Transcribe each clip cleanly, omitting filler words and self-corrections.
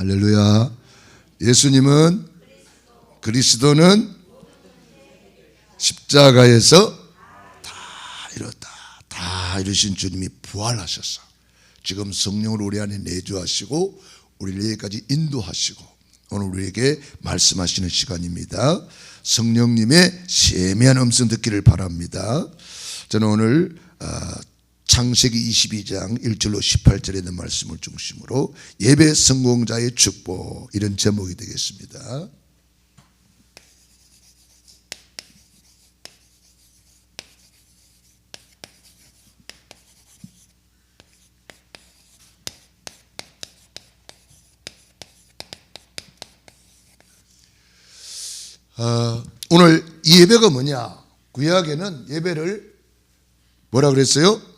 할렐루야. 예수님은, 그리스도는 십자가에서 다 이뤘다. 다 이루신 주님이 부활하셔서 지금 성령을 우리 안에 내주하시고 우리를 여기까지 인도하시고 오늘 우리에게 말씀하시는 시간입니다. 성령님의 세미한 음성 듣기를 바랍니다. 저는 오늘 창세기 22장 1절로 18절에 있는 말씀을 중심으로 예배 성공자의 축복, 이런 제목이 되겠습니다. 오늘 이 예배가 뭐냐? 구약에는 예배를 뭐라 그랬어요?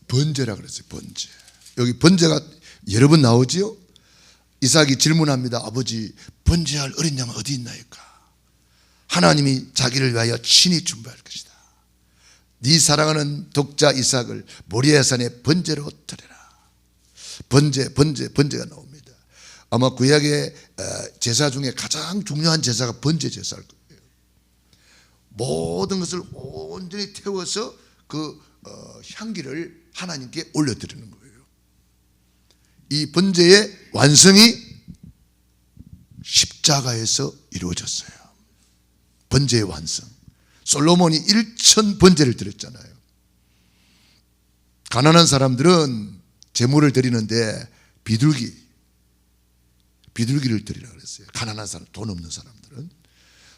번제라 그랬어요. 번제. 여기 번제가 여러 번 나오지요. 이삭이 질문합니다. 아버지, 번제할 어린 양은 어디 있나이까? 하나님이 자기를 위하여 친히 준비할 것이다. 네 사랑하는 독자 이삭을 모리아 산에 번제로 드려라. 번제가 나옵니다. 아마 구약의 제사 중에 가장 중요한 제사가 번제 제사일 거예요. 모든 것을 온전히 태워서 그 향기를 하나님께 올려드리는 거예요. 이 번제의 완성이 십자가에서 이루어졌어요. 번제의 완성. 솔로몬이 1천 번제를 드렸잖아요. 가난한 사람들은 제물을 드리는데 비둘기를 드리라 그랬어요. 가난한 사람, 돈 없는 사람들은.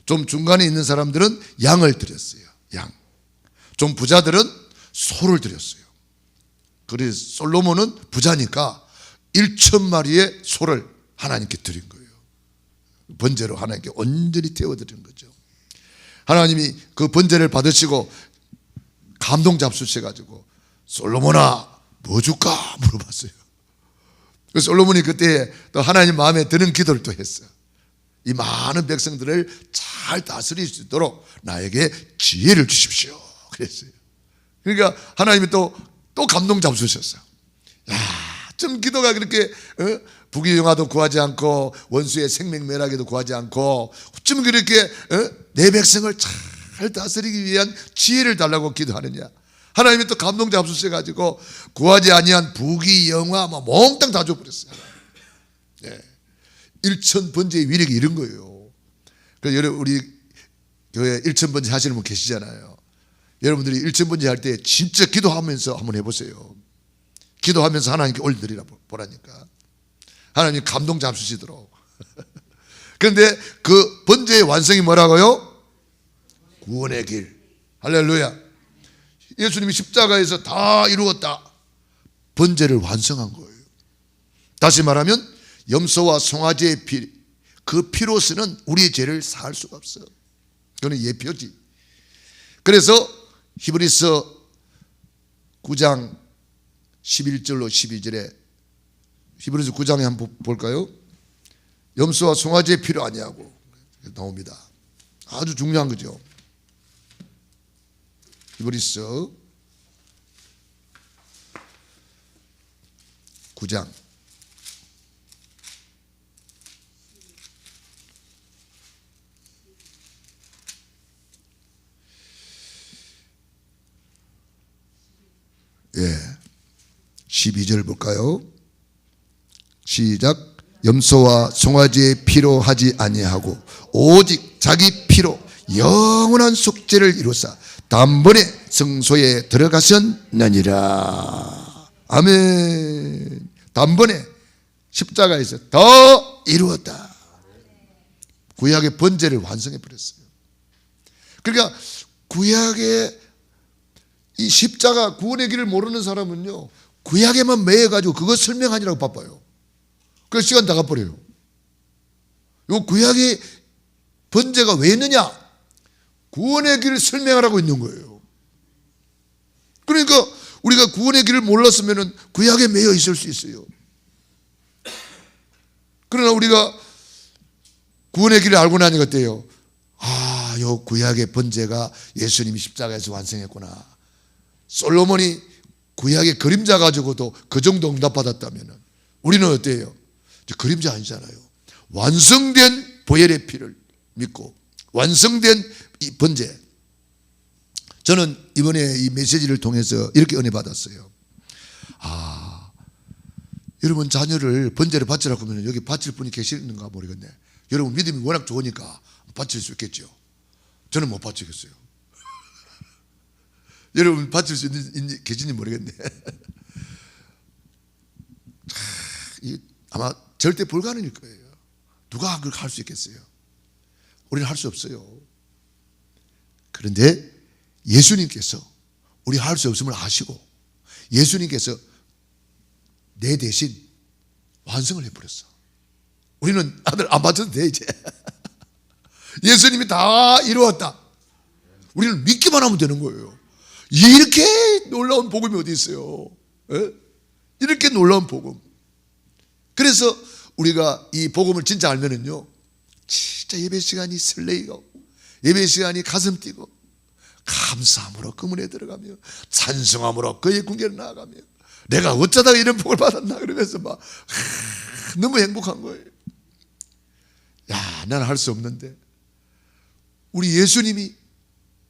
좀 중간에 있는 사람들은 양을 드렸어요. 양. 좀 부자들은 소를 드렸어요. 그래서 솔로몬은 부자니까 1,000마리의 소를 하나님께 드린 거예요. 번제로 하나님께 온전히 태워드린 거죠. 하나님이 그 번제를 받으시고 감동 잡수셔가지고 솔로몬아, 뭐 줄까? 물어봤어요. 그래서 솔로몬이 그때 또 하나님 마음에 드는 기도를 또 했어요. 이 많은 백성들을 잘 다스릴 수 있도록 나에게 지혜를 주십시오. 그랬어요. 그러니까 하나님이 또 감동 잡수셨어요. 야, 좀 기도가 그렇게 부귀영화도 구하지 않고 원수의 생명멸하기도 구하지 않고 어쩜 그렇게 내 백성을 잘 다스리기 위한 지혜를 달라고 기도하느냐. 하나님이 또 감동 잡수셔가지고 구하지 아니한 부귀영화 몽땅 다 줘버렸어요. 네. 1천 번제의 위력이 이런 거예요. 그래서 우리 교회 1천 번제 하시는 분 계시잖아요. 여러분들이 1천 번제 할 때 진짜 기도하면서 한번 해보세요. 기도하면서 하나님께 올려드리라 보라니까. 하나님이 감동 잡수시도록. 그런데 그 번제의 완성이 뭐라고요? 구원의 길. 할렐루야. 예수님이 십자가에서 다 이루었다. 번제를 완성한 거예요. 다시 말하면 염소와 송아지의 피, 그 피로서는 우리의 죄를 사할 수가 없어요. 그건 예표지. 그래서 히브리서 9장 11절로 12절에 히브리서 9장에 한번 볼까요? 염소와 송아지의 피로 아니하고 나옵니다. 아주 중요한 거죠. 히브리서 9장 예, 12절 볼까요? 시작. 염소와 송아지의 피로 하지 아니하고 오직 자기 피로 영원한 속죄를 이루사 단번에 성소에 들어가셨느니라. 아멘. 단번에 십자가에서 더 이루었다. 구약의 번제를 완성해 버렸어요. 그러니까 구약의 이 십자가 구원의 길을 모르는 사람은요, 구약에만 매여가지고 그거 설명하느라고 바빠요. 그래서 시간 다 가버려요. 이 구약의 번제가 왜 있느냐? 구원의 길을 설명하라고 있는 거예요. 그러니까 우리가 구원의 길을 몰랐으면 구약에 매여 있을 수 있어요. 그러나 우리가 구원의 길을 알고 나니까 어때요? 아, 요 구약의 번제가 예수님이 십자가에서 완성했구나. 솔로몬이 구약의 그림자 가지고도 그 정도 응답받았다면 우리는 어때요? 그림자 아니잖아요. 완성된 보혈의 피를 믿고 완성된 이 번제. 저는 이번에 이 메시지를 통해서 이렇게 은혜 받았어요. 여러분 자녀를 번제를 바치라고 하면 여기 바칠 분이 계시는가 모르겠네. 여러분 믿음이 워낙 좋으니까 바칠 수 있겠죠. 저는 못 바치겠어요. 여러분 바칠 수 있는 계신지 모르겠네. 아마 절대 불가능일 거예요. 누가 그렇게 할 수 있겠어요? 우리는 할 수 없어요. 그런데 예수님께서 우리 할 수 없음을 아시고 예수님께서 내 대신 완성을 해버렸어. 우리는 아들 안 바쳐도 돼 이제. 예수님이 다 이루었다. 우리는 믿기만 하면 되는 거예요. 이렇게 놀라운 복음이 어디 있어요? 에? 이렇게 놀라운 복음. 그래서 우리가 이 복음을 진짜 알면은요, 진짜 예배 시간이 설레이고 예배 시간이 가슴 뛰고 감사함으로 그문에 들어가며 찬송함으로 그의 궁계를 나아가며 내가 어쩌다가 이런 복을 받았나 그러면서 막 너무 행복한 거예요. 야, 나는 할 수 없는데 우리 예수님이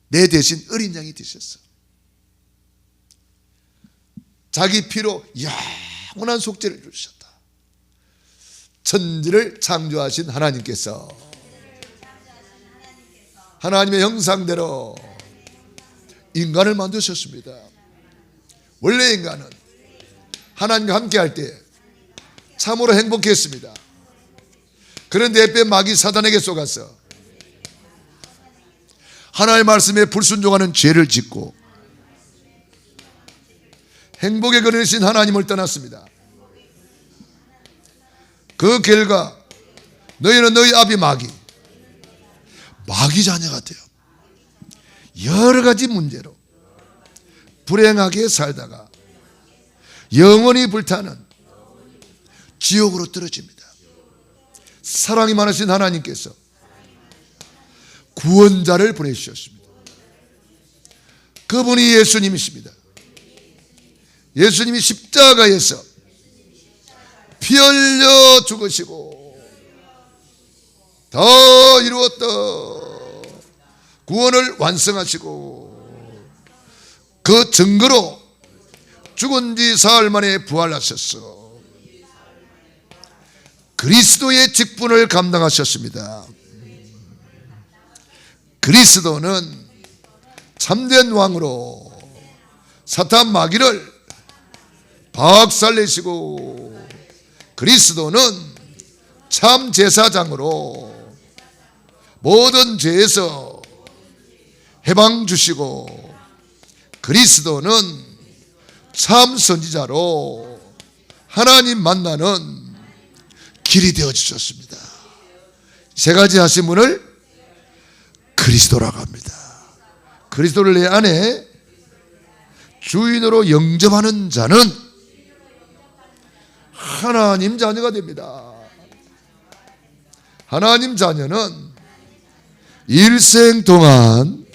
내 대신 어린 양이 되셨어. 자기 피로 영원한 속죄를 이루셨다. 천지를 창조하신 하나님께서 하나님의 형상대로 인간을 만드셨습니다. 원래 인간은 하나님과 함께 할 때 참으로 행복했습니다. 그런데 햇볕 마귀 사단에게 속아서 하나님의 말씀에 불순종하는 죄를 짓고 행복의 그늘이신 하나님을 떠났습니다. 그 결과 너희는 너희 아비 마귀 자녀가 되어 여러 가지 문제로 불행하게 살다가 영원히 불타는 지옥으로 떨어집니다. 사랑이 많으신 하나님께서 구원자를 보내주셨습니다. 그분이 예수님이십니다. 예수님이 십자가에서 피 흘려 죽으시고 다 이루었다. 구원을 완성하시고 그 증거로 죽은 지 사흘 만에 부활하셨어. 그리스도의 직분을 감당하셨습니다. 그리스도는 참된 왕으로 사탄 마귀를 박살내시고 그리스도는 참 제사장으로 모든 죄에서 해방 주시고 그리스도는 참 선지자로 하나님 만나는 길이 되어 주셨습니다. 세 가지 하신 분을 그리스도라고 합니다. 그리스도를 내 안에 주인으로 영접하는 자는 하나님 자녀가 됩니다. 하나님 자녀는 일생 동안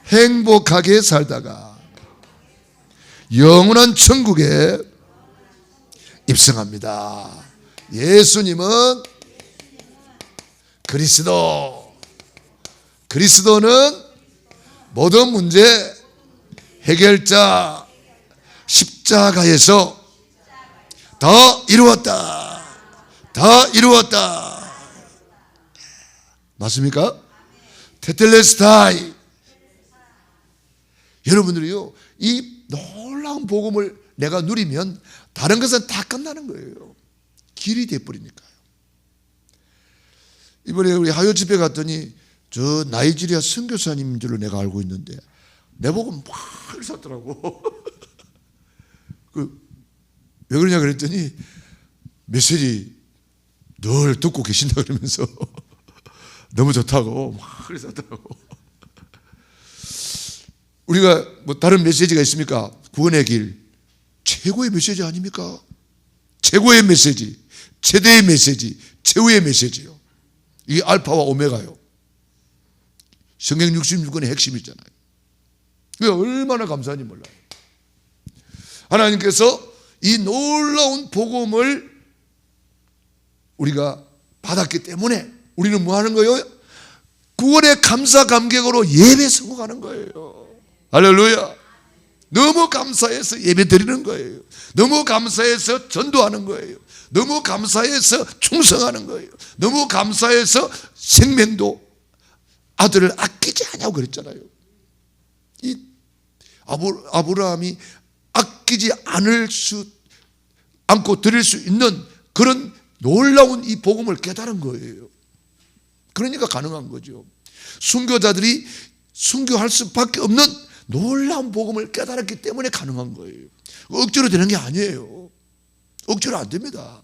행복하게 살다가 영원한 천국에 입성합니다. 예수님은 그리스도는 모든 문제 해결자, 십자가에서 다 이루었다. 맞습니까? 테텔레스타이. 여러분들이요, 이 놀라운 복음을 내가 누리면 다른 것은 다 끝나는 거예요. 길이 돼버리니까요. 이번에 우리 하요 집회 갔더니 저 나이지리아 선교사님인 줄로 내가 알고 있는데 내보고 막 썼더라고. 왜 그러냐 그랬더니 메시지 늘 듣고 계신다 그러면서 너무 좋다고 막 그랬었더라고. 우리가 뭐 다른 메시지가 있습니까? 구원의 길 최고의 메시지 아닙니까? 최고의 메시지, 최대의 메시지, 최후의 메시지요. 이게 알파와 오메가요. 성경 66권의 핵심이잖아요. 그게 얼마나 감사한지 몰라요. 하나님께서 이 놀라운 복음을 우리가 받았기 때문에 우리는 뭐 하는 거예요? 구원의 감사 감격으로 예배 성공하는 거예요. 할렐루야. 너무 감사해서 예배 드리는 거예요. 너무 감사해서 전도하는 거예요. 너무 감사해서 충성하는 거예요. 너무 감사해서 생명도 아들을 아끼지 않냐고 그랬잖아요. 이 아브라함이 아끼지 않고 드릴 수 있는 그런 놀라운 이 복음을 깨달은 거예요. 그러니까 가능한 거죠. 순교자들이 순교할 수밖에 없는 놀라운 복음을 깨달았기 때문에 가능한 거예요. 억지로 되는 게 아니에요. 억지로 안 됩니다.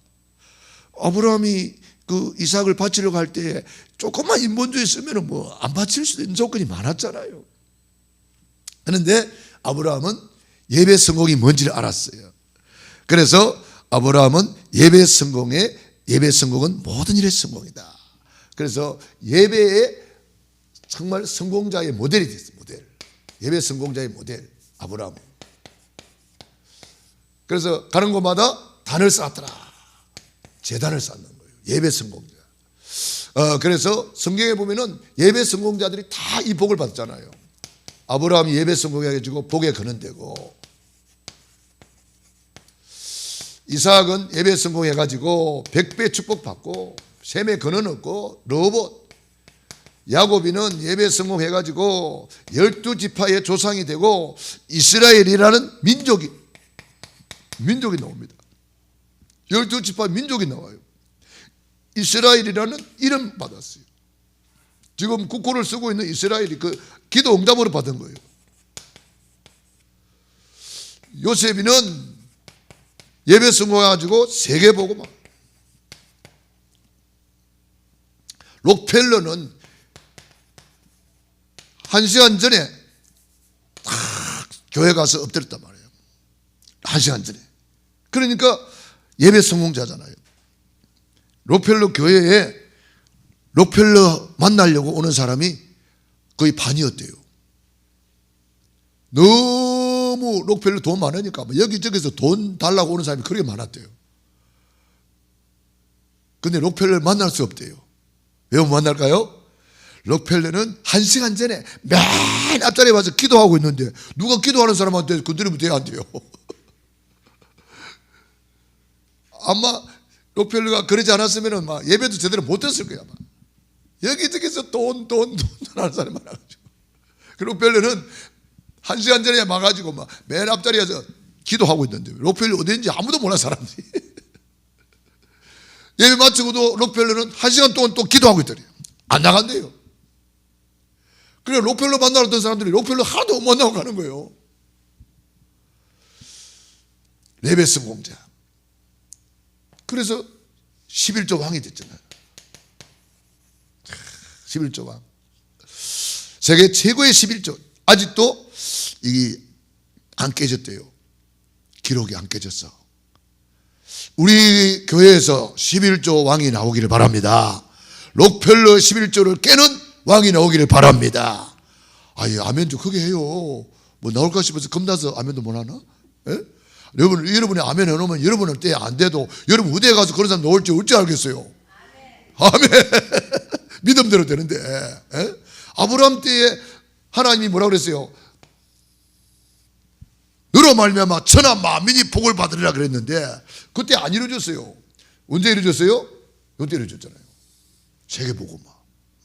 아브라함이 그 이삭을 바치려고 할 때 조금만 인본주의 쓰면 뭐 안 바칠 수도 있는 조건이 많았잖아요. 그런데 아브라함은 예배 성공이 뭔지를 알았어요. 그래서 아브라함은 예배 성공은 모든 일의 성공이다. 그래서 예배의 정말 성공자의 모델이 됐어요. 모델. 예배 성공자의 모델 아브라함. 그래서 가는 곳마다 단을 쌓더라. 제단을 쌓는 거예요. 예배 성공자. 그래서 성경에 보면은 예배 성공자들이 다 이 복을 받았잖아요. 아브라함이 예배 성공해가지고 복에 거는되고, 이삭은 예배 성공해가지고 100배 축복받고 셈에 거는 얻고, 르호봇 야곱이는 예배 성공해가지고 12지파의 조상이 되고 이스라엘이라는 민족이 나옵니다. 12지파 민족이 나와요. 이스라엘이라는 이름 받았어요. 지금 국호를 쓰고 있는 이스라엘이 그 기도 응답으로 받은 거예요. 요셉이는 예배 성공해가지고 세계 보고 막. 록펠러는 1시간 전에 딱 교회 가서 엎드렸단 말이에요. 1시간 전에. 그러니까 예배 성공자잖아요. 록펠러 교회에 록펠러 만나려고 오는 사람이 거의 반이었대요. 너무 록펠러 돈 많으니까 여기저기서 돈 달라고 오는 사람이 그렇게 많았대요. 근데 록펠러를 만날 수 없대요. 왜 못 만날까요? 록펠러는 1시간 전에 맨 앞자리에 와서 기도하고 있는데 누가 기도하는 사람한테 건드리면 돼야 안 돼요. 아마 록펠러가 그러지 않았으면 막 예배도 제대로 못 했을 거야. 여기저기서 돈 하는 사람이 많아가지고. 록펠러는 1시간 전에 와가지고 막 맨 앞자리에서 기도하고 있는데 록펠러 어딘지 아무도 몰라 사람들이. 예배 마치고도 록펠러는 1시간 동안 또 기도하고 있더래요. 안 나간대요. 그래 록펠러 만나러 왔던 사람들이 록펠러 하나도 못 만나고 가는 거예요. 예배 성공자. 그래서 11조 왕이 됐잖아요. 11조 왕. 세계 최고의 11조. 아직도 이게 안 깨졌대요. 기록이 안 깨졌어. 우리 교회에서 11조 왕이 나오기를 바랍니다. 록펠러 11조를 깨는 왕이 나오기를 바랍니다. 아예 아멘 좀 크게 해요. 뭐 나올까 싶어서 겁나서 아멘도 못 하나? 예? 여러분이 아멘 해놓으면 여러분은 때 안 돼도 여러분 무대에 가서 그런 사람 나올지 어찌 알겠어요? 아멘. 믿음대로 되는데. 예? 아브라함 때에 하나님이 뭐라고 그랬어요? 너로 말미암아 천하 만민이 복을 받으리라 그랬는데 그때 안 이루어졌어요. 언제 이루어졌어요? 이때 이루어졌잖아요. 세계복음화.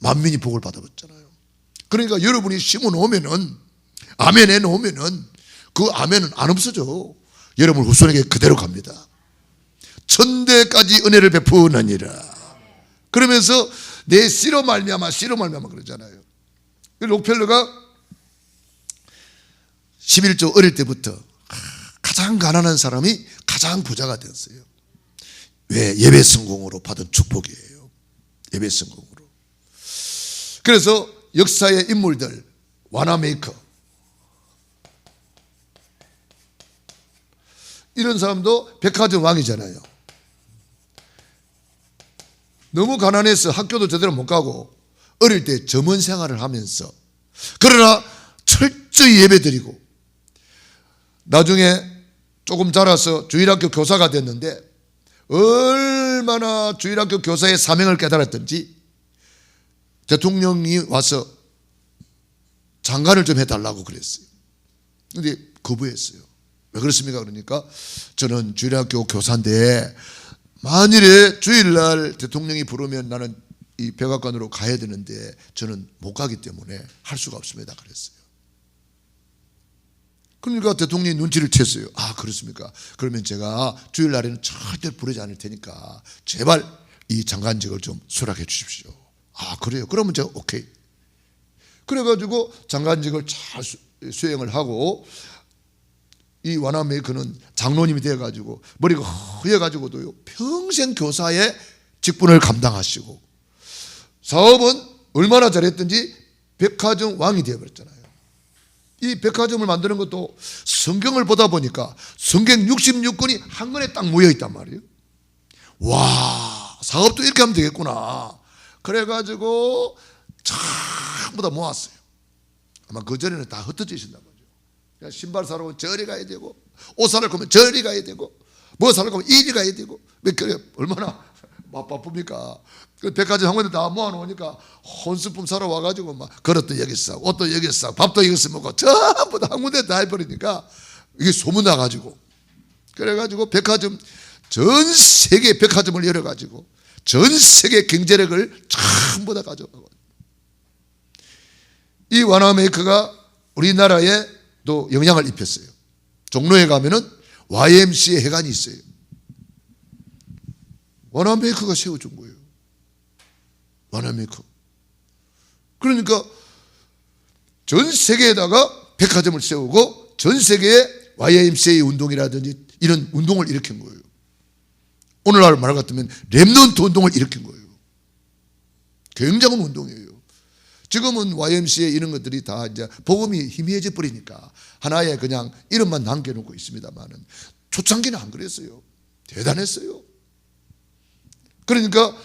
만민이 복을 받아봤잖아요. 그러니까 여러분이 심어놓으면은 아멘 해놓으면은 그 아멘은 안 없어져. 여러분 후손에게 그대로 갑니다. 천대까지 은혜를 베푸느니라. 그러면서 내 씨로 말미암아 그러잖아요. 록펠러가 11조 어릴 때부터 가장 가난한 사람이 가장 부자가 되었어요. 왜? 예배 성공으로 받은 축복이에요. 예배 성공으로. 그래서 역사의 인물들, 와나메이커 이런 사람도 백화점 왕이잖아요. 너무 가난해서 학교도 제대로 못 가고 어릴 때 점원 생활을 하면서 그러나 철저히 예배드리고 나중에 조금 자라서 주일학교 교사가 됐는데 얼마나 주일학교 교사의 사명을 깨달았던지 대통령이 와서 장관을 좀 해달라고 그랬어요. 그런데 거부했어요. 왜 그렇습니까? 그러니까 저는 주일학교 교사인데 만일에 주일날 대통령이 부르면 나는 이 백악관으로 가야 되는데 저는 못 가기 때문에 할 수가 없습니다 그랬어요. 그러니까 대통령이 눈치를 챘어요. 아 그렇습니까? 그러면 제가 주일날에는 절대 부르지 않을 테니까 제발 이 장관직을 좀 수락해 주십시오. 아 그래요? 그러면 제가 오케이. 그래가지고 장관직을 잘 수행을 하고 이 와나메이커는 장로님이 되어가지고 머리가 허해가지고도요 평생 교사의 직분을 감당하시고 사업은 얼마나 잘했든지 백화점 왕이 되어버렸잖아요. 이 백화점을 만드는 것도 성경을 보다 보니까 성경 66권이 한 권에 딱 모여있단 말이에요. 와 사업도 이렇게 하면 되겠구나. 그래가지고 전부 다 모았어요. 아마 그전에는 다 흩어져 있었단 말이에요. 신발 사러 가면 저리 가야 되고 옷 사러 가면 저리 가야 되고 뭐 사러 가면 이리 가야 되고 얼마나 바쁩니까? 그 백화점 한 군데 다 모아놓으니까 혼수품 사러 와가지고 막 그릇도 여기 싸고 옷도 여기 싸고 밥도 여기서 먹고 전부 다 한 군데 다 해버리니까 이게 소문 나가지고 그래가지고 백화점 전 세계 백화점을 열어가지고 전 세계 경제력을 전부 다 가져가고 이 와나메이커가 우리나라에 또 영향을 입혔어요. 종로에 가면은 YMCA 회관이 있어요. 와나메이커가 세워준 거예요. 와나메이커. 그러니까 전 세계에다가 백화점을 세우고 전 세계에 YMCA 운동이라든지 이런 운동을 일으킨 거예요. 오늘날 말 같으면 렘넌트 운동을 일으킨 거예요. 굉장한 운동이에요. 지금은 YMCA 이런 것들이 다 이제 복음이 희미해져 버리니까 하나의 그냥 이름만 남겨놓고 있습니다만은 초창기는 안 그랬어요. 대단했어요. 그러니까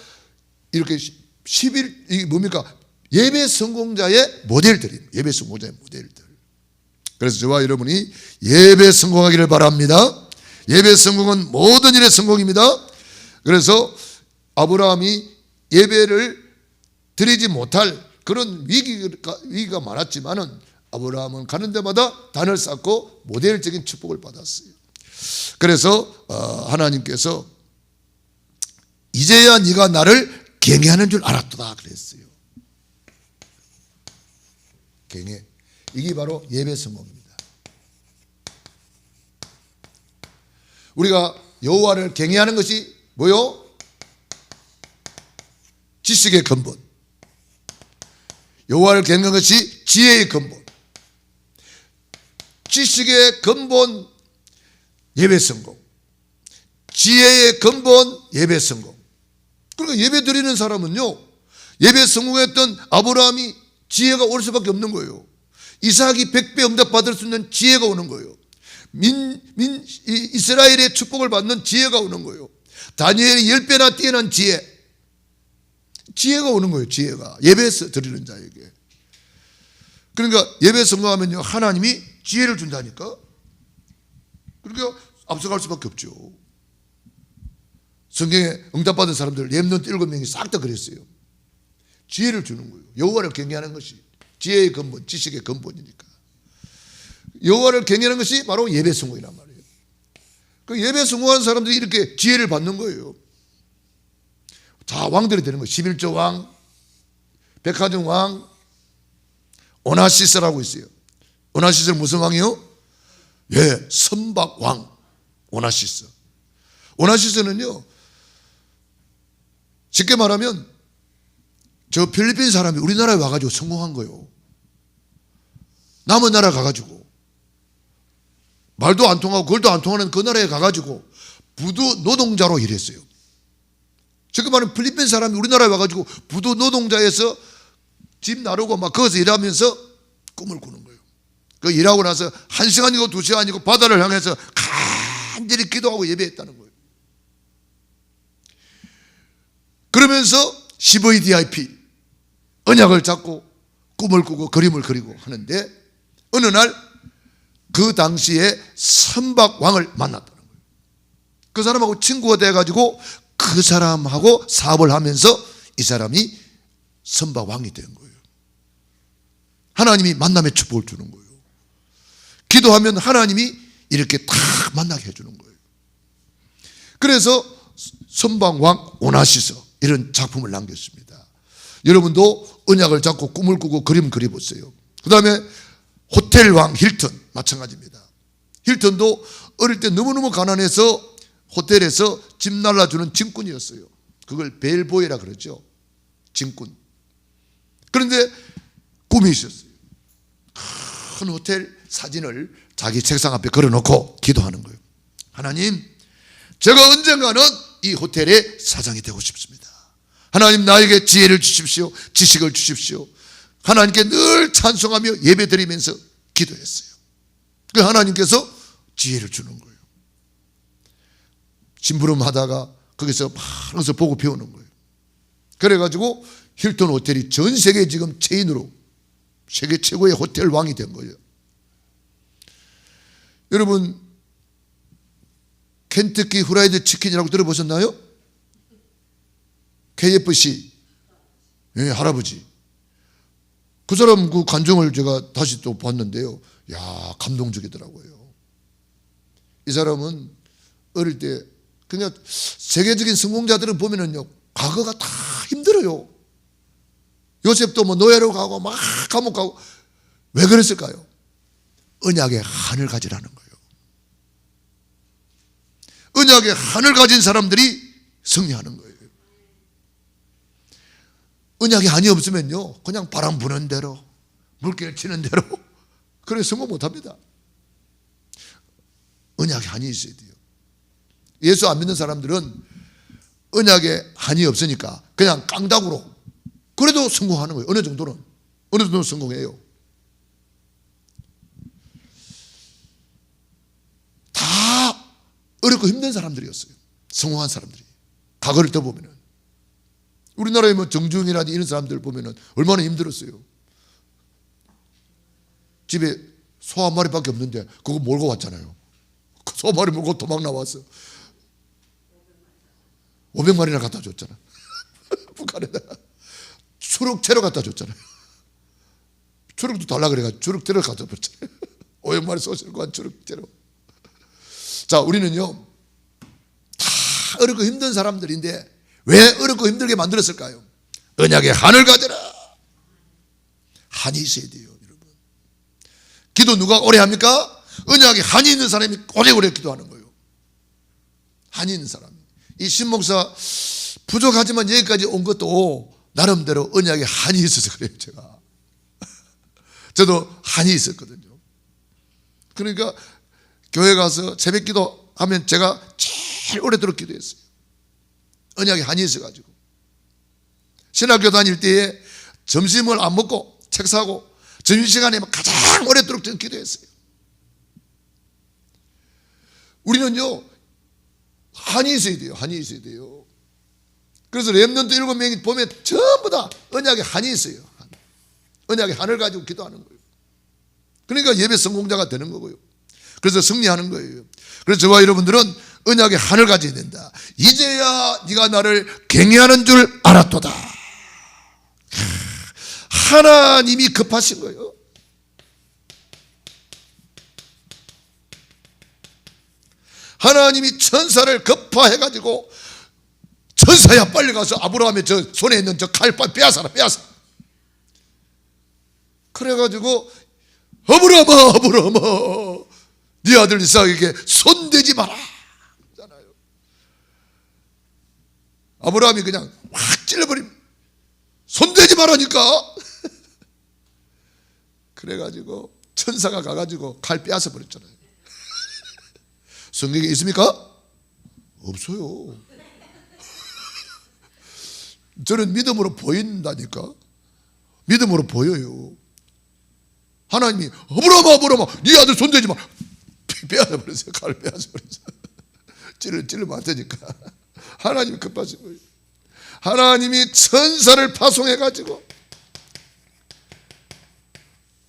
이렇게 10일 이게 뭡니까? 예배 성공자의 모델들입니다. 예배 성공자의 모델들. 그래서 저와 여러분이 예배 성공하기를 바랍니다. 예배 성공은 모든 일의 성공입니다. 그래서 아브라함이 예배를 드리지 못할 그런 위기가 많았지만은 아브라함은 가는 데마다 단을 쌓고 모델적인 축복을 받았어요. 그래서 하나님께서 이제야 네가 나를 경외하는 줄 알았도다 그랬어요. 경외. 이게 바로 예배 성공입니다. 우리가 여호와를 경외하는 것이 뭐요? 지식의 근본. 여호와를 경외하는 것이 지혜의 근본. 지식의 근본 예배 성공. 지혜의 근본 예배 성공. 그러니까 예배 드리는 사람은요 예배 성공했던 아브라함이 지혜가 올 수밖에 없는 거예요. 이삭이 100배 응답받을 수 있는 지혜가 오는 거예요. 이스라엘의 축복을 받는 지혜가 오는 거예요. 다니엘이 10배나 뛰어난 지혜가 오는 거예요. 지혜가 예배 드리는 자에게. 그러니까 예배 성공하면요 하나님이 지혜를 준다니까. 그러니까 앞서갈 수밖에 없죠. 성경에 응답받은 사람들 렘넌트 7명이 싹 다 그랬어요. 지혜를 주는 거예요. 여호와를 경외하는 것이 지혜의 근본, 지식의 근본이니까. 여호와를 경외하는 것이 바로 예배 성공이란 말이에요. 그 예배 성공한 사람들이 이렇게 지혜를 받는 거예요. 다 왕들이 되는 거예요. 11조 왕, 백화점 왕, 오나시스라고 있어요. 오나시스는 무슨 왕이요? 예, 선박 왕 오나시스. 오나시스는요 쉽게 말하면 저 필리핀 사람이 우리나라에 와가지고 성공한 거예요. 남은 나라 가가지고 말도 안 통하고 글도 안 통하는 그 나라에 가가지고 부두 노동자로 일했어요. 지금 말하면 필리핀 사람이 우리나라에 와가지고 부두 노동자에서 집 나르고 막 거기서 일하면서 꿈을 꾸는 거예요. 그 일하고 나서 1시간이고 2시간이고 바다를 향해서 간절히 기도하고 예배했다는 거예요. 그러면서 CVDIP 언약을 잡고 꿈을 꾸고 그림을 그리고 하는데 어느 날 그 당시에 선박왕을 만났다는 거예요. 그 사람하고 친구가 돼가지고 그 사람하고 사업을 하면서 이 사람이 선박왕이 된 거예요. 하나님이 만남의 축복을 주는 거예요. 기도하면 하나님이 이렇게 딱 만나게 해주는 거예요. 그래서 선방왕 오나시서 이런 작품을 남겼습니다. 여러분도 언약을 잡고 꿈을 꾸고 그림 그려보세요. 그 다음에 호텔왕 힐튼 마찬가지입니다. 힐튼도 어릴 때 너무너무 가난해서 호텔에서 집 날라주는 짐꾼이었어요. 그걸 벨보이라 그러죠. 짐꾼. 그런데 꿈이 있었어요. 큰 호텔 사진을 자기 책상 앞에 걸어놓고 기도하는 거예요. 하나님, 제가 언젠가는 이 호텔의 사장이 되고 싶습니다. 하나님, 나에게 지혜를 주십시오. 지식을 주십시오. 하나님께 늘 찬송하며 예배드리면서 기도했어요. 그 하나님께서 지혜를 주는 거예요. 심부름하다가 거기서 막 보고 배우는 거예요. 그래가지고 힐튼 호텔이 전 세계 지금 체인으로 세계 최고의 호텔 왕이 된 거예요. 여러분, 켄터키 후라이드 치킨이라고 들어보셨나요? KFC. 예, 할아버지. 그 사람 그 간증을 제가 다시 또 봤는데요. 야, 감동적이더라고요. 이 사람은 어릴 때 그냥 세계적인 성공자들을 보면은요, 과거가 다 힘들어요. 요셉도 뭐 노예로 가고 막 감옥 가고. 왜 그랬을까요? 언약의 한을 가지라는 거예요. 언약의 한을 가진 사람들이 승리하는 거예요. 언약의 한이 없으면요, 그냥 바람 부는 대로, 물결 치는 대로, 그래 성공 못합니다. 언약의 한이 있어야 돼요. 예수 안 믿는 사람들은 언약의 한이 없으니까 그냥 깡다구로 그래도 성공하는 거예요. 어느 정도는 성공해요. 다 어렵고 힘든 사람들이었어요. 성공한 사람들이. 과거를 떠보면은. 우리나라에 뭐 정중이라든지 이런 사람들 보면은 얼마나 힘들었어요. 집에 소 한 마리밖에 없는데 그거 몰고 왔잖아요. 소 한 마리 몰고 도망 나왔어. 500마리나 갖다 줬잖아. 북한에다가. 추룩채로 갖다 줬잖아요. 추룩도 달라 그래가지고 추룩채로 갖다 줬잖아요. 500마리 쏘시고 한 추룩채로. 자, 우리는요, 다 어렵고 힘든 사람들인데 왜 어렵고 힘들게 만들었을까요? 언약의 한을 가져라. 한이 있어야 돼요, 여러분. 기도 누가 오래 합니까? 언약의 한이 있는 사람이 오래오래 기도하는 거예요. 한이 있는 사람. 이 신목사 부족하지만 여기까지 온 것도 나름대로 언약의 한이 있어서 그래요, 제가. 저도 한이 있었거든요. 그러니까 교회 가서 새벽 기도 하면 제가 제일 오래도록 기도했어요. 언약의 한이 있어가지고. 신학교 다닐 때에 점심을 안 먹고 책 사고 점심시간에 가장 오래도록 저는 기도했어요. 우리는요, 한이 있어야 돼요. 한이 있어야 돼요. 그래서 렘넌트 7명이 보면 전부 다 언약의 한이 있어요. 언약의 한을 가지고 기도하는 거예요. 그러니까 예배 성공자가 되는 거고요. 그래서 승리하는 거예요. 그래서 저와 여러분들은 언약의 한을 가져야 된다. 이제야 네가 나를 경외하는 줄 알았도다. 하나님이 급하신 거예요. 하나님이 천사를 급파해가지고 천사야 빨리 가서 아브라함의 저 손에 있는 저 칼 빼앗아라. 그래가지고 아브라함아 네 아들 이삭에게 손대지 마라 잖아요. 아브라함이 그냥 확 찔러버림. 손대지 마라니까. 그래가지고 천사가 가가지고 칼 빼앗아 버렸잖아요. 성경에 있습니까? 없어요. 저는 믿음으로 보인다니까. 믿음으로 보여요. 하나님이 아브라함아 네 아들 손대지 마. 빼앗아 버렸어요. 칼을 빼앗아 버렸어요. 찔러면 안 되니까. 하나님이 급하신 거예요. 하나님이 천사를 파송해 가지고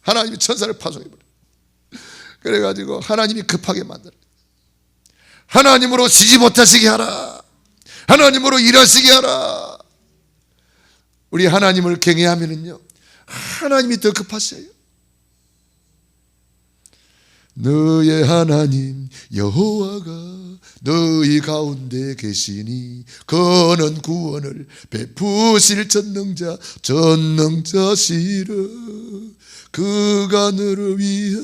하나님이 천사를 파송해 버려요. 그래 가지고 하나님이 급하게 만들어요. 하나님으로 쉬지 못하시게 하라. 하나님으로 일하시게 하라. 우리 하나님을 경외하면은요, 하나님이 더 급하셔요. 너의 하나님 여호와가 너희 가운데 계시니 그는 구원을 베푸실 전능자시라. 그가 너를 위해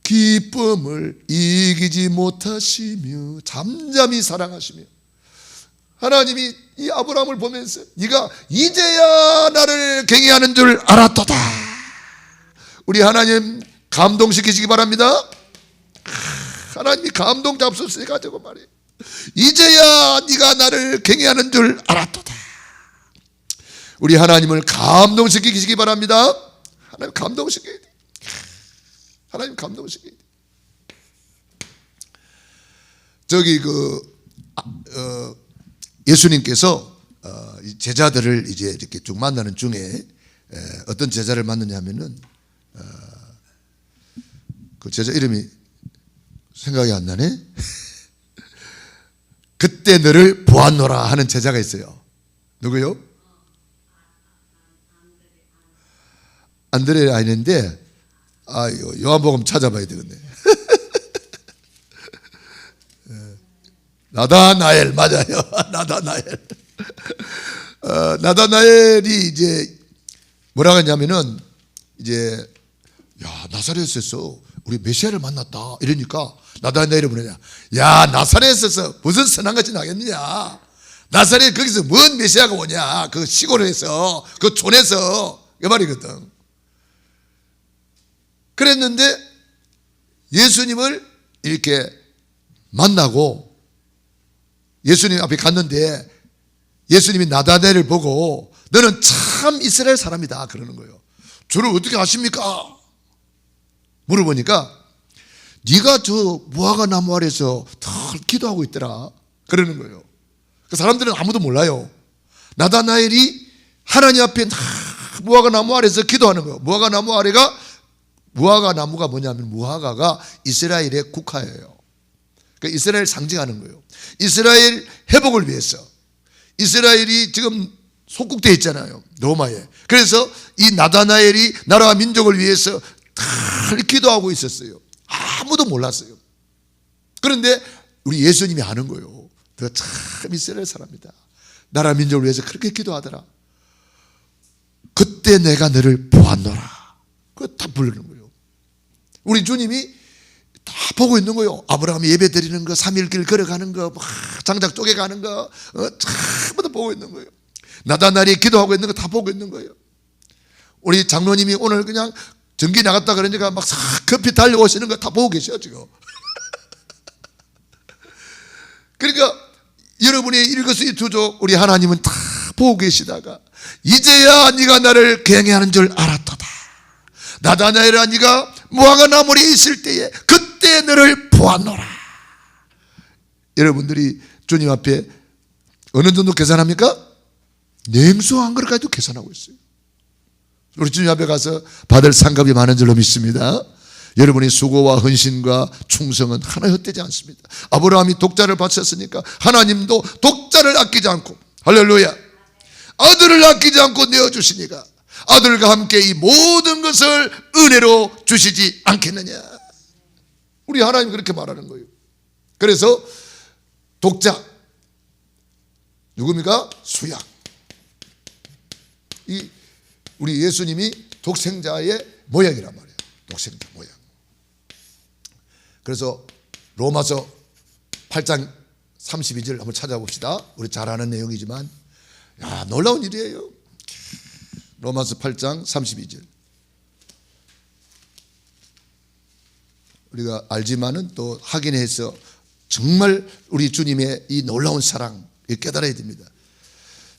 기쁨을 이기지 못하시며 잠잠히 사랑하시며. 하나님이 이 아브라함을 보면서 네가 이제야 나를 경외하는 줄 알았도다. 우리 하나님 감동시키시기 바랍니다. 하나님이 감동 잡수시게 가지고 말이에요. 이제야 네가 나를 경외하는 줄 알았도다. 우리 하나님을 감동시키시기 바랍니다. 하나님 감동시켜야 돼. 하나님 감동시켜야 돼. 저기 예수님께서 제자들을 이제 이렇게 쭉 만나는 중에 어떤 제자를 만나냐면은 그 제자 이름이 생각이 안 나네. 그때 너를 보았노라 하는 제자가 있어요. 누구요? 안드레 아닌데, 요한복음 찾아봐야 되겠네. 나다나엘 맞아요. 나다나엘. 나다나엘이 이제 뭐라고 했냐면은 이제 나사렛에서 우리 메시아를 만났다 이러니까 나다나엘이 뭐냐, 야 나사렛에서 무슨 선한 것이 나겠느냐, 나사렛 거기서 뭔 메시아가 오냐, 그 시골에서 그 촌에서 그 말이거든. 그랬는데 예수님을 이렇게 만나고 예수님 앞에 갔는데 예수님이 나다나엘을 보고 너는 참 이스라엘 사람이다 그러는 거예요. 저를 어떻게 아십니까? 물어보니까 네가 저 무화과 나무 아래서 덜 기도하고 있더라 그러는 거예요. 그 사람들은 아무도 몰라요. 나다나엘이 하나님 앞에 무화과 나무 아래서 기도하는 거예요. 무화과 나무가 뭐냐면 무화과가 이스라엘의 국화예요. 그러니까 이스라엘 상징하는 거예요. 이스라엘 회복을 위해서. 이스라엘이 지금 속국되어 있잖아요, 로마에. 그래서 이 나다나엘이 나라와 민족을 위해서 다 기도하고 있었어요. 아무도 몰랐어요. 그런데 우리 예수님이 아는 거예요. 너 참 이스라엘 사람이다. 나라 민족을 위해서 그렇게 기도하더라. 그때 내가 너를 보았노라. 그거 다 부르는 거예요. 우리 주님이 다 보고 있는 거예요. 아브라함이 예배 드리는 거, 3일길 걸어가는 거, 장작 쪼개가는 거, 전부 다 보고 있는 거예요. 나다나엘이 기도하고 있는 거 다 보고 있는 거예요. 우리 장로님이 오늘 그냥 전기 나갔다 그러니까 막 급히 달려오시는 거 다 보고 계셔 지금. 그러니까 여러분이 일거수일투족 우리 하나님은 다 보고 계시다가 이제야 네가 나를 경외하는 줄 알았도다. 나다나엘아 네가 무화과 나무에 있을 때에 그때 너를 보았노라. 여러분들이 주님 앞에 어느 정도 계산합니까? 냉수 한 그릇까지도 계산하고 있어요. 우리 주님 앞에 가서 받을 상급이 많은 줄로 믿습니다. 여러분의 수고와 헌신과 충성은 하나 헛되지 않습니다. 아브라함이 독자를 바쳤으니까 하나님도 독자를 아끼지 않고, 할렐루야, 아들을 아끼지 않고 내어주시니까 아들과 함께 이 모든 것을 은혜로 주시지 않겠느냐. 우리 하나님 그렇게 말하는 거예요. 그래서 독자 누굽니까? 수양. 우리 예수님이 독생자의 모양이란 말이에요. 독생자 모양. 그래서 로마서 8장 32절 한번 찾아봅시다. 우리 잘 아는 내용이지만 놀라운 일이에요. 로마서 8장 32절. 우리가 알지만은 또 확인해서 정말 우리 주님의 이 놀라운 사랑 깨달아야 됩니다.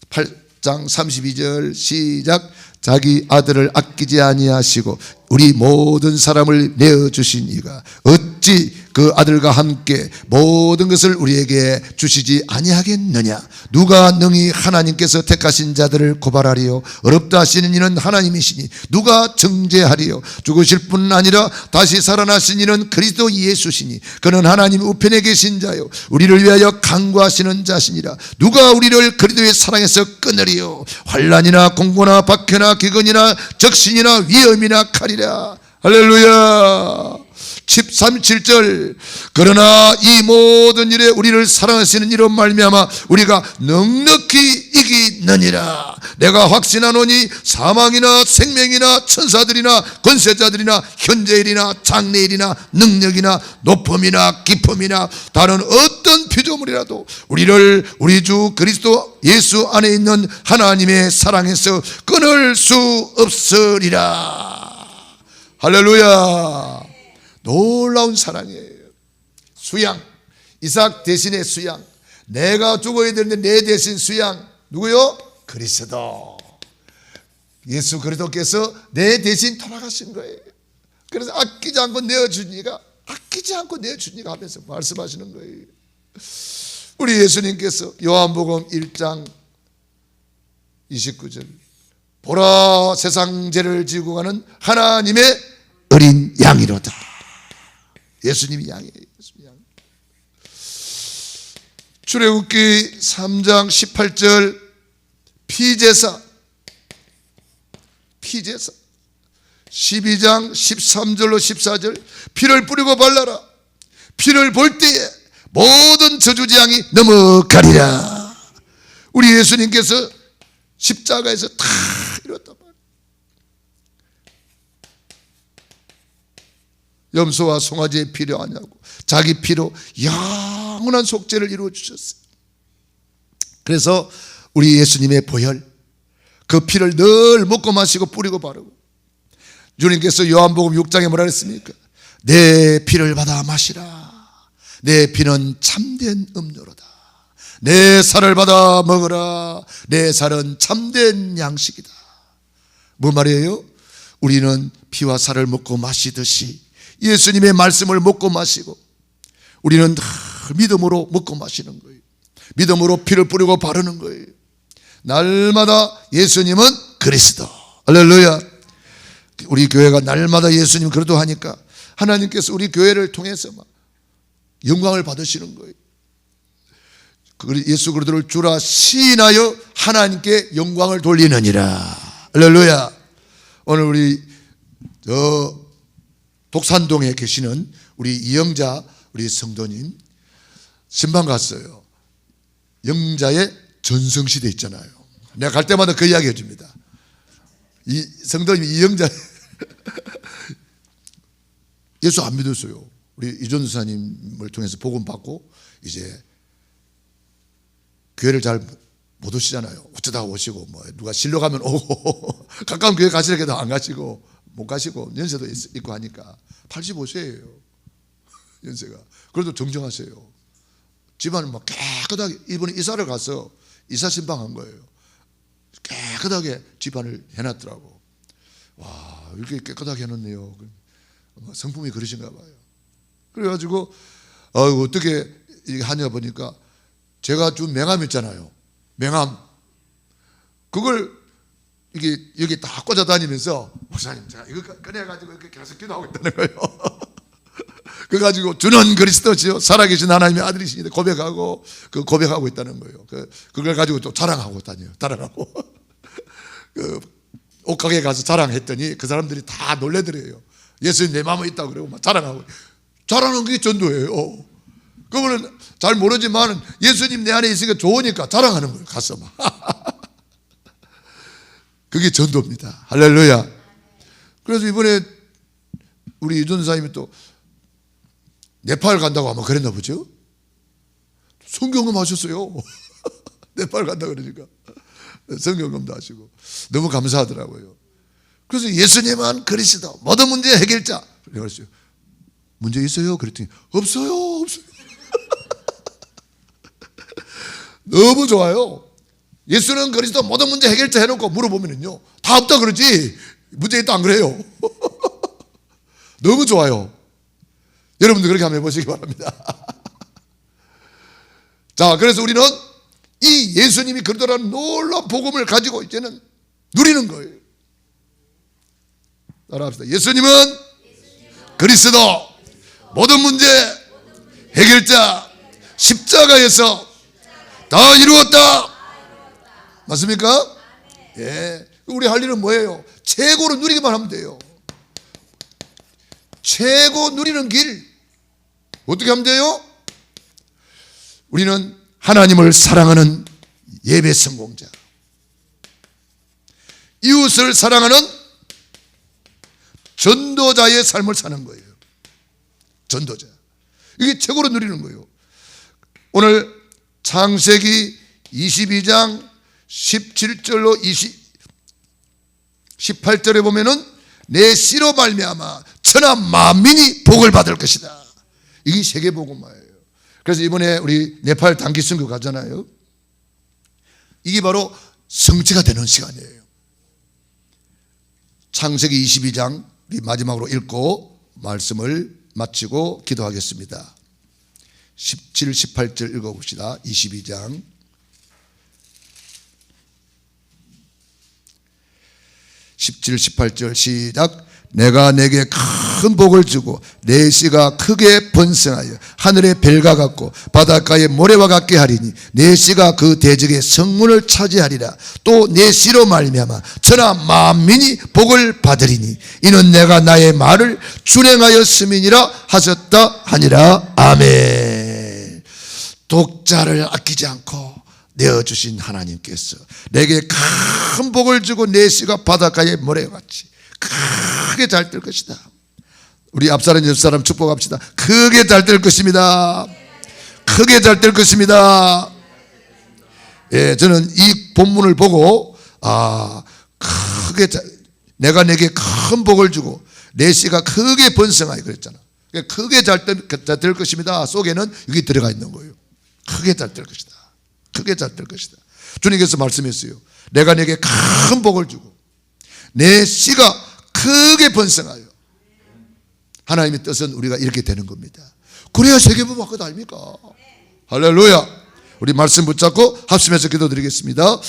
8장 32절 시작. 자기 아들을 아끼지 아니하시고 우리 모든 사람을 내어주신 이가 어찌 그 아들과 함께 모든 것을 우리에게 주시지 아니하겠느냐. 누가 능히 하나님께서 택하신 자들을 고발하리요. 어렵다 하시는 이는 하나님이시니 누가 정죄하리요. 죽으실 뿐 아니라 다시 살아나신 이는 그리스도 예수시니 그는 하나님 우편에 계신 자요 우리를 위하여 간구하시는 자시니라. 누가 우리를 그리스도의 사랑에서 끊으리요. 환난이나 공고나 박해나 기근이나 적신이나 위험이나 칼이라. 할렐루야. 13절 그러나 이 모든 일에 우리를 사랑하시는 이로 말미암아 우리가 넉넉히 이기느니라. 내가 확신하노니 사망이나 생명이나 천사들이나 권세자들이나 현재일이나 장래일이나 능력이나 높음이나 깊음이나 다른 어떤 피조물이라도 우리를 우리 주 그리스도 예수 안에 있는 하나님의 사랑에서 끊을 수 없으리라. 할렐루야. 놀라운 사랑이에요. 수양, 이삭 대신의 수양. 내가 죽어야 되는데 내 대신 수양. 누구요? 그리스도. 예수 그리스도께서 내 대신 돌아가신 거예요. 그래서 아끼지 않고 내어주니까 하면서 말씀하시는 거예요. 우리 예수님께서 요한복음 1장 29절 보라 세상 죄를 지고 가는 하나님의 어린 양이로다. 예수님이 양이에요. 예수님이 양. 출애굽기 3장 18절 피제사 12장 13절로 14절 피를 뿌리고 발라라. 피를 볼 때에 모든 저주재앙이 넘어가리라. 우리 예수님께서 십자가에서 다 이뤘단 말이에요. 염소와 송아지의 피를 아냐고 자기 피로 영원한 속죄를 이루어 주셨어요. 그래서 우리 예수님의 보혈 그 피를 늘 먹고 마시고 뿌리고 바르고 주님께서 요한복음 6장에 뭐라 그랬습니까? 내 피를 받아 마시라. 내 피는 참된 음료로다. 내 살을 받아 먹으라. 내 살은 참된 양식이다. 뭐 말이에요? 우리는 피와 살을 먹고 마시듯이 예수님의 말씀을 먹고 마시고 우리는 다 믿음으로 먹고 마시는 거예요. 믿음으로 피를 뿌리고 바르는 거예요. 날마다 예수님은 그리스도. 할렐루야. 우리 교회가 날마다 예수님 그래도 하니까 하나님께서 우리 교회를 통해서 막 영광을 받으시는 거예요. 예수 그리스도를 주라 시인하여 하나님께 영광을 돌리느니라. 할렐루야. 오늘 우리 독산동에 계시는 우리 이영자 우리 성도님 신방 갔어요. 영자의 전성시대 있잖아요. 내가 갈 때마다 그 이야기 해줍니다. 이 성도님 이영자 예수 안 믿었어요. 우리 이전사님을 통해서 복음 받고 이제 교회를 잘 못 오시잖아요. 어쩌다가 오시고 뭐 누가 실려 가면 오고 가까운 교회 가시려고 해도 안 가시고 못 가시고 연세도 있고 하니까 85세예요. 연세가. 그래도 정정하세요. 집안을 막 깨끗하게 이번에 이사를 가서 이사 신방한 거예요. 깨끗하게 집안을 해놨더라고. 와 이렇게 깨끗하게 해놓네요. 성품이 그러신가 봐요. 그래가지고 어떻게 하냐 보니까 제가 준 명함 있잖아요. 명함 그걸 이게 여기 다 꽂아 다니면서 목사님 제가 이거 꺼내가지고 이렇게 계속 기도하고 있다는 거예요. 그래가지고 주는 그리스도지요 살아계신 하나님의 아들이시니 고백하고 그 고백하고 있다는 거예요. 그걸 가지고 또 자랑하고 다녀요. 자랑하고 그 옷가게 가서 자랑했더니 그 사람들이 다 놀래더래요. 예수님 내 마음에 있다고 그러고 막 자랑하고. 자랑하는 게 전도예요. 그거는 잘 모르지만 예수님 내 안에 있으니까 좋으니까 자랑하는 거예요. 가서 막. 그게 전도입니다. 할렐루야. 그래서 이번에 우리 유전사님이 또 네팔 간다고 아마 그랬나 보죠. 성경금 하셨어요. 네팔 간다 그러니까 성경금도 하시고 너무 감사하더라고요. 그래서 예수님은 그리스도 모든 문제 해결자. 그랬어요. 문제 있어요? 그랬더니 없어요. 너무 좋아요. 예수는 그리스도 모든 문제 해결자 해놓고 물어보면요 다 없다 그러지 문제 있다 안 그래요. 너무 좋아요. 여러분도 그렇게 한번 해보시기 바랍니다. 자, 그래서 우리는 이 예수님이 그러더라는 놀라운 복음을 가지고 이제는 누리는 거예요. 따라합시다. 예수님은 그리스도, 모든 문제 해결자, 십자가에서 다 이루었다. 맞습니까? 예. 우리 할 일은 뭐예요? 최고로 누리기만 하면 돼요. 최고 누리는 길 어떻게 하면 돼요? 우리는 하나님을 사랑하는 예배 성공자, 이웃을 사랑하는 전도자의 삶을 사는 거예요. 전도자. 이게 최고로 누리는 거예요. 오늘 창세기 22장 17절로 18절에 보면은 내 씨로 말미암아 천하 만민이 복을 받을 것이다. 이게 세계복음화예요. 그래서 이번에 우리 네팔 단기 선교 가잖아요. 이게 바로 성취가 되는 시간이에요. 창세기 22장 우리 마지막으로 읽고 말씀을 마치고 기도하겠습니다. 17, 18절 읽어봅시다. 22장 17, 18절 시작. 내가 내게 큰 복을 주고 내 씨가 크게 번성하여 하늘의 별과 같고 바닷가의 모래와 같게 하리니 내 씨가 그 대적의 성문을 차지하리라. 또 내 씨로 말미암아 천하 만민이 복을 받으리니 이는 내가 나의 말을 준행하였음이니라 하셨다 하니라. 아멘. 독자를 아끼지 않고 내어주신 하나님께서 내게 큰 복을 주고 내 씨가 바닷가의 모래와 같이 크게 잘 뜰 것이다. 우리 앞사람 옆사람 축복합시다. 크게 잘 뜰 것입니다. 크게 잘 뜰 것입니다. 예, 저는 이 본문을 보고 크게 내가 내게 큰 복을 주고 내 씨가 크게 번성하여 그랬잖아. 크게 잘 뜰 것입니다 속에는 여기 들어가 있는 거예요. 크게 잘 뜰 것이다. 크게 잘 뜰 것이다. 주님께서 말씀했어요. 내가 내게 큰 복을 주고 내 씨가 크게 번성하여. 하나님의 뜻은 우리가 이렇게 되는 겁니다. 그래야 세계복음화 것 아닙니까? 할렐루야. 우리 말씀 붙잡고 합심해서 기도드리겠습니다.